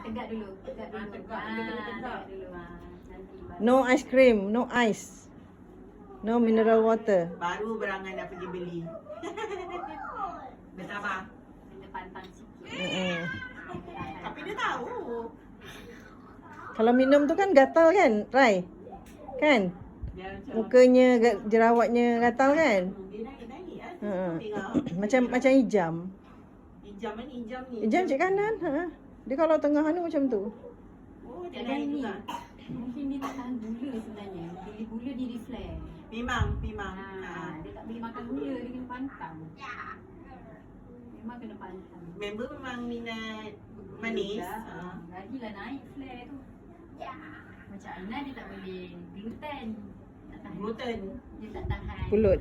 tegak dulu. Tegak dulu. Tegak Dulu. Nanti baru. No ice cream, no ice. No mineral water. Baru berangan dah pergi beli. Bersabar. Kena pantang sikit. Tapi dia tahu. Kalau minum tu kan gatal kan, Rai? Kan? Dia Mukanya, jerawatnya gatal kan? dia naik-naik kan. Macam hijam. Hijam ni, hijam ni. Hijam cik kanan. Dia kalau tengah anu macam tu. Oh, dia Kadang naik ni. juga. Mungkin dia tak tahan gula sebenarnya. Bila gula dia reflect. Memang. Dia tak boleh makan gula, dia kena pantang. Memang kena pantang. Member memang minat manis. Lagilah naik flare tu. Macam Aina dia tak boleh gluten. Tak tahan. Gluten. Dia tak tahan. Pulut.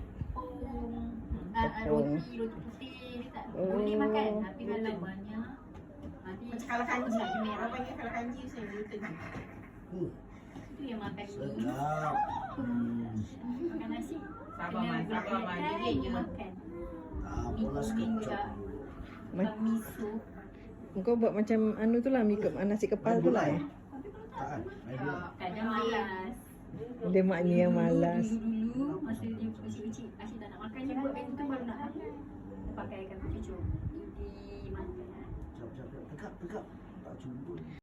Roti putih dia tak boleh makan. Tapi kalau banyak nanti Macam kalau kanji. nak merah. Orang panggil kalau kanji saya gluten. Itu yang makan ni. Sedap. Makan nasi. Sabar, Mat. Sabar, Mat. Dia Dia je. makan. Ah, Mi bolas kuning kecap. juga. Bukan miso. Kau buat macam anu tu lah, nasi kepal tu lah. Tak kan? Main bola. Kadang malas. Dia maknya yang malas. Dulu masa dia kecil-kecil Asyik tak nak makan, dia buat macam tu baru nak makan. Dia pakaikan cucu. Di makan. Sekejap. Tegak. Tak jumpa.